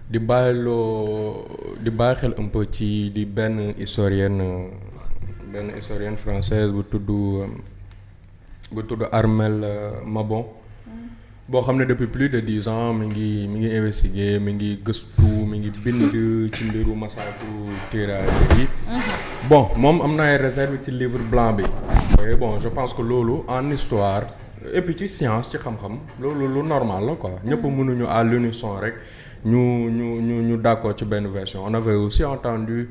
di bàyyi xel un peu ci di benn historienne française bu tudd Armelle Mabon. boo xam ne depuis plus de 10 ans mi ngi investiguer mi ngi gëstu mi ngi bind ci mbiru massacre tirailleurs yi. bon moom am na ay réserve ci livre blanc bi. et bon je pense que loolu en histoire et puis ci science ci xam-xam loolu lu normal la quoi. ñëpp mënuñu à l'unisson rek ñu d'accord ci benn version on avait aussi entendu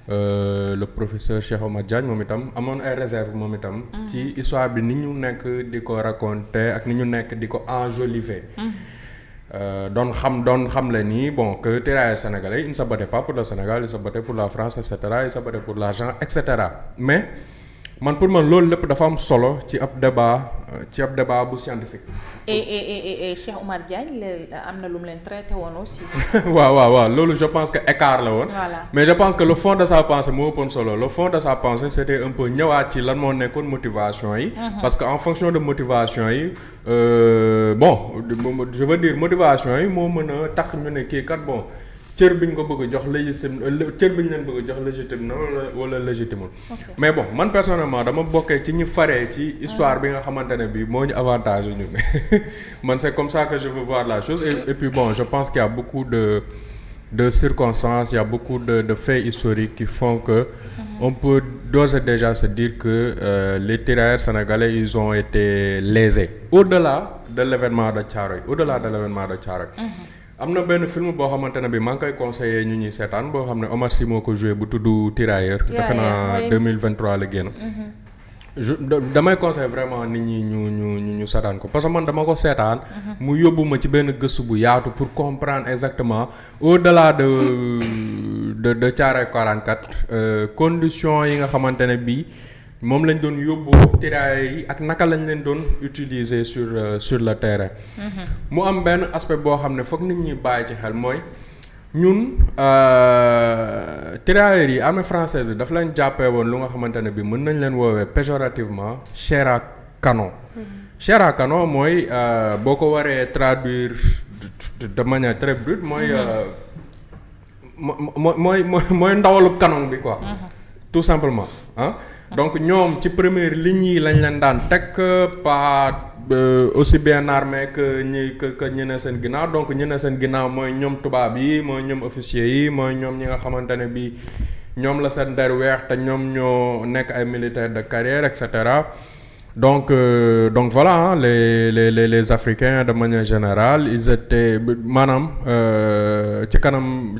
le professeur Cheikh Omar Diagne moom itam amoon ay réserve moom itam. ci histoire bi ni ñu nekk di ko raconter ak ni ñu nekk di ko enjoliver. doon xam le nii bon que tirailleurs sénégalais ils ne se battaient pas pour le Sénégal ils se battaient pour la France et cetera ils se battaient pour l'argent et cetera mais man pour man loolu lépp dafa am solo ci ab débat bu scientifique. et Cheikh Omar Diagne am na lu mu leen traité woon aussi. waaw loolu je pense que écart la woon. Voilà. mais je pense que le fond de sa pensée moo ëppoon solo le fond de sa pensée c'était un peu ñëwaat ci lan moo nekkoon motivation yi. parce que en fonction de motivation yi bon je veux dire motivation yi moo mën a tax ñu ne kii kat bon. cër bi ñu ko bëgg a jox légitime cër bi ñu leen bëgg a jox légitime na wala légitime mais bon man personnellement dama bokkee ci ñi faree ci histoire bi nga xamante ne bii moo ñu avantage ñun man c'est comme ça que je veux voir la chose et puis bon je pense qu'il y a beaucoup de circonstances il y a beaucoup de faits historiques qui font que on peut d'ores et déjà se dire que les tirailleurs sénégalais ils ont été lésés au-delà de l'événement de Thiaroye am na benn film boo xamante ne bi maa ngi koy conseiller ñu ñuy seetaan boo xam ne Omar Sy moo ko joué bu tudd Tirailleur defe naa 2023 la génn damay conseiller vraiment nit ñi ñu seetaan ko parce que man dama ko seetaan mu yóbbu ma ci benn gëstu bu yaatu pour comprendre exactement au-delà de Thiaroye 44 conditions yi nga xamante ne bii moom lañ doon yóbbu tirailleurs yi ak naka lañ leen doon utiliser sur le terrain. mu am benn aspect boo xam ne foog nit ñi bàyyi ci xel mooy ñun tirailleurs yi armée française bi dafa leen jàppee woon lu nga xamante ne bi mën nañ leen woowee péjorativement chair à canon. chair à canon mooy boo ko waree traduire de manière très brute mooy mooy ndawalu canon bi quoi. tout simplement ah. donc ñoom ci première ligne yi lañ leen daan teg pas aussi bien armé que ñi ne seen ginnaaw donc ñi ne seen ginnaaw mooy ñoom tubaab yi mooy ñoom officiers yi mooy ñoom ñi nga xamante ne bii ñoom la seen der weex te ñoom ñoo nekk ay militaires de carrière et cetera donc voilà les Africains de manière générale ils étaient maanaam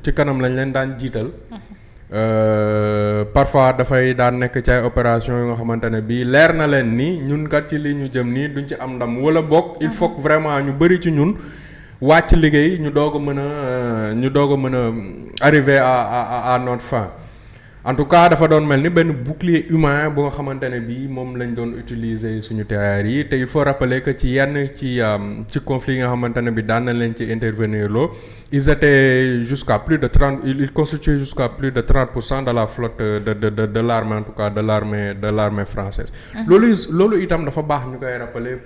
ci kanam lañ leen daan jiital. Parfois dafay daan nekk ci ay opération yu nga xamante ne bii leer na leen ni ñun kat ci li ñu jëm nii duñ ci am ndam wala bokk il faut que vraiment ñu bari ci ñun wàcc liggéey ñu doog a mën a arriver à notre fin en tout cas dafa doon mel ni benn bouclier humain bu nga xamante ne bii moom lañ doon utiliser suñu tirailleurs yi te il faut rappeler que ci yenn ci conflit yi nga xamante ne bi daan na leen ci intervenir loo ils étaient jusqu'à plus de 30 ils constituaient jusqu'à plus de 30% de la flotte de l'armée en tout cas de l'armée française. loolu itam dafa baax ñu koy rappeler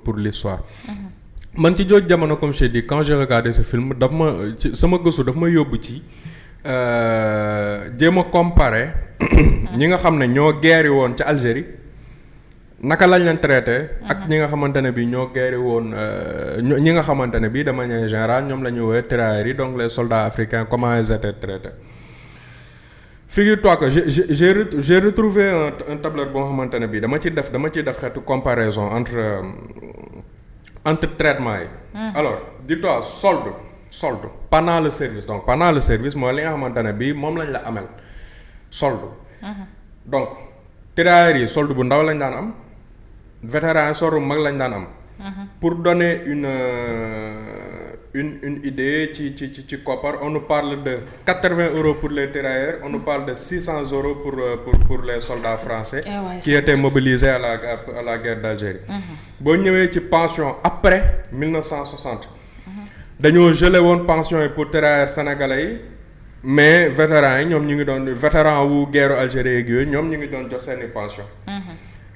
pour l'histoire. man ci jooju jamono comme je dis quand j'ai regardé ce film daf ma ci sama gëstu daf ma yóbbu ci. jéem a comparer ñi nga xam ne ñoo guerre woon ca Algérie naka lañ leen traité ak ñi nga xamante ne bi ñoo guerre woon ñi nga xamante ne bi de manière générale ñoom la ñu woowee tirailleurs yi donc les soldats africains comment ils étaient traités. Figure-toi que j'ai retrouvé un tableur boo xamante ne bi dama ciy def xeetu comparaison entre traitement yi. Alors dis-toi solde pendant le service donc pendant le service mooy li nga xamante ne bii moom lañ la amel solde. donc tirailleurs yi solde bu ndaw lañ daan am vétérans yi solde bu mag lañ daan am. pour donner une idée ci koppar on nous parle de 80 € pour les tirailleurs on nous parle de 600 € pour les soldats français. qui étaient mobilisés à la guerre d'Algérie. boo ñëwee ci pension après 1960. dañoo gelé woon pension yi pour tirailleurs sénégalais yi mais vétérans yi ñoom ñu ngi doon vétéran wu guerre Algérie ak yooyu ñoom ñu ngi doon jox seeni pension.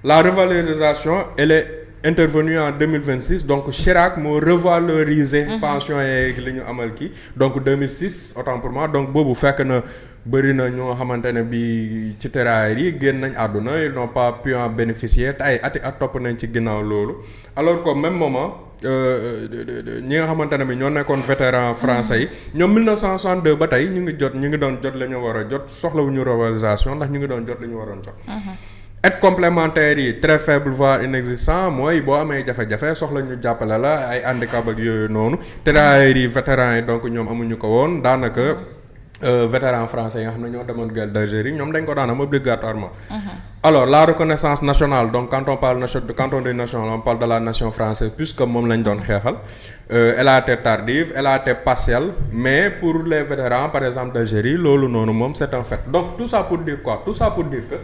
La revalorisation elle est intervenu en 2026 donc Chirac moo revaloriser pension yeeg li ñu amal kii donc 2006 autant pour moi donc boobu fekk na bëri na ñoo xamante ne bi ci terailleurs yi génn nañ àdduna ils n'ont pas pu en bénéficier te ay ati at topp nañ ci ginnaaw loolu alors qu'au même moment ñi nga xamante ne bi ñoo nekkoon vétéran français yi ñoom 1962 ba tey ñu ngi doon jot la ñu war a jot soxlawuñu revalorisation ndax ñu ngi doon jot li ñu waroon jot. aide complémentaire yi très faible voire inexistant mooy boo amee jafe-jafe soxla ñu jàppale la ay handicap ak yooyu noonu terailleurs yi vétérans yi donc ñoom amuñu ko woon daanaka. Vétérans français yi nga xam ne ñoo demoon guerre d'Algérie ñoom dañ ko daan am obligatoirement. Alors la reconnaissance nationale donc quand on dit national on parle de la nation française puisque moom lañ doon xeexal elle a été tardive elle a été partielle mais pour les vétérans par exemple d'Algérie loolu noonu moom c'est un fait donc tout ça pour dire quoi tout ça pour dire que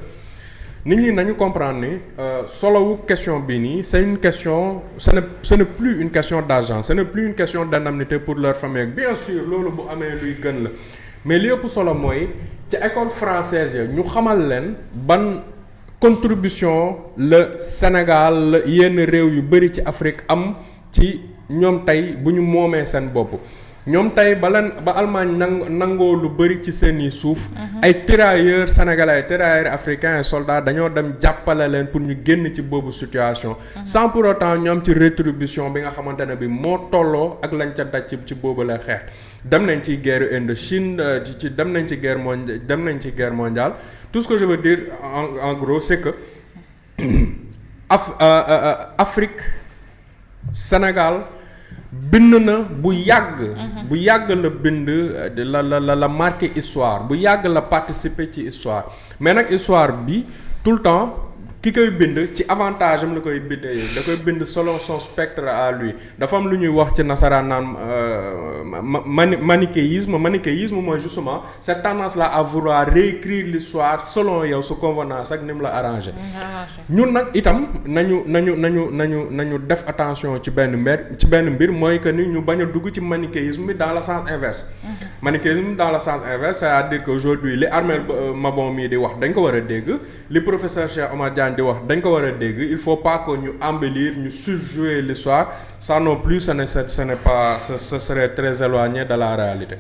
nit ñi nañu comprendre ni solowu question bi nii c'est une question ce n'est plus une question d'argent ce n'est plus une question d'indemnité pour leur famille bien sûr loolu bu amee luy gën la. mais li ëpp solo mooy ci école française ya ñu xamal leen ban contribution le Sénégal la yenn réew yu bari ci Afrique am ci ñoom tey bu ñu moomee seen bopp ñoom tey ba Allemagne nangoo lu bari ci seeni suuf ay tirailleurs sénégalais tirailleurs africains et soldats dañoo dem jàppale leen pour ñu génn ci boobu situation sans pour autant ñoom ci rétribution bi nga xamante ne bi moo tolloo ak lañ ca daj ci boobu la xeex dem nañ ci guerre Indochine ci dem nañ ci guerre mondiale tout ce que je veux dire en gros c'est que Afrique Sénégal bind na bu yàgg la bind la marqué histoire bu yàgg la participer ci histoire mais nag histoire bi tout le temps ki koy bind ci avantage am la koy bindee da koy bind selon son spectre à lui dafa am lu ñuy wax ci nasaraan naan manichéisme mooy justement cette tendance là à vouloir réécrire l'histoire selon yow sa convenance ak ni mu la arrangé ñun nag itam nañu def attention ci benn mbir mooy que ni ñu bañ a dugg ci manichéisme bi dans le sens inverse manichéisme dans le sens inverse c'est-à-dire que aujourd'hui li Armel Mabon mii di wax dañ ko war a dégg li professeur Cheikh Omar Diagne di wax dañ ko war a dégg il faut pas que ñu embellir ñu surjouer l'histoire ça non plus ce n'est pas ce serait très éloigné de la réalité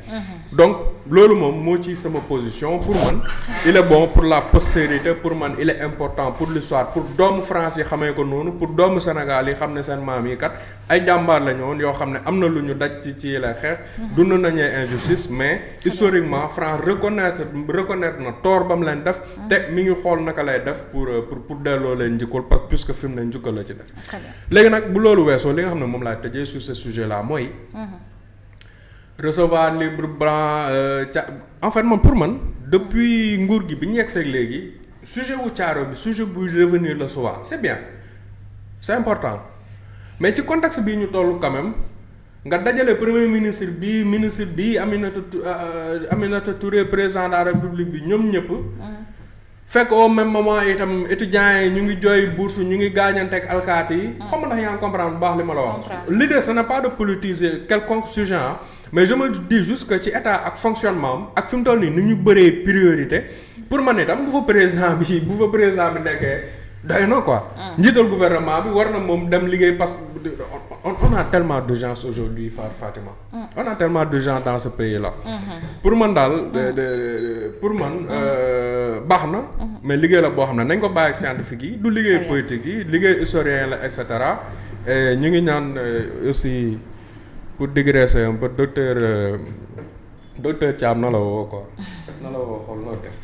donc loolu moom moo ci sama position pour man il est bon pour la postérité pour man il est important pour l'histoire pour doomu France yi xamee ko noonu pour doomu Sénégal yi xam ne seen maam yi kat ay jàmbaar la ñoon yoo xam ne am na lu ñu daj ci la xeex dund nañu injustice mais historiquement France reconnaître na tort ba mu leen def te mi ngi xool naka lay def pour delloo leen njukkal parce que puisque fi mu ne njukkal la ci des léegi nag bu loolu weesoo li nga xam ne moom laa tëjee sur ce sujet là mooy recevoir livre blanc en fait man pour man depuis nguur gi bi ñu yegg seeg léegi sujet wu caaro bi sujet buy revenir la souvent c'est bien c'est important mais ci contexte bii ñu toll quand même nga dajale premier ministre bi Aminata Touré président de la République bi ñoom ñëpp fekk au même moment itam étudiants yi ñu ngi jooy bourse ñu ngi gaañanteeg alkaati yi xam nga ndax yaa ngi comprendre bu baax li ma la wax l'idée ce n'est pas de politiser quelconque sujet mais je me dis juste que ci état ak fonctionnement am ak fi mu toll nii ni ñu bëree priorité pour man itam bu fa président bi nekkee day na quoi njiital gouvernement bi war na moom dem liggéey parce que on a tellement d'urgence aujourd'hui Fatima on a tellement d'urgence dans ce pays là pour man daal pour man baax na mais liggéey la boo xam ne nañ ko bàyyi ak scientifique yi du liggéey politique yi liggéey historien la et cetera et ñu ngi ñaan aussi pour digresser un peu docteur Thiam na la woo quoi na la woo xool noo def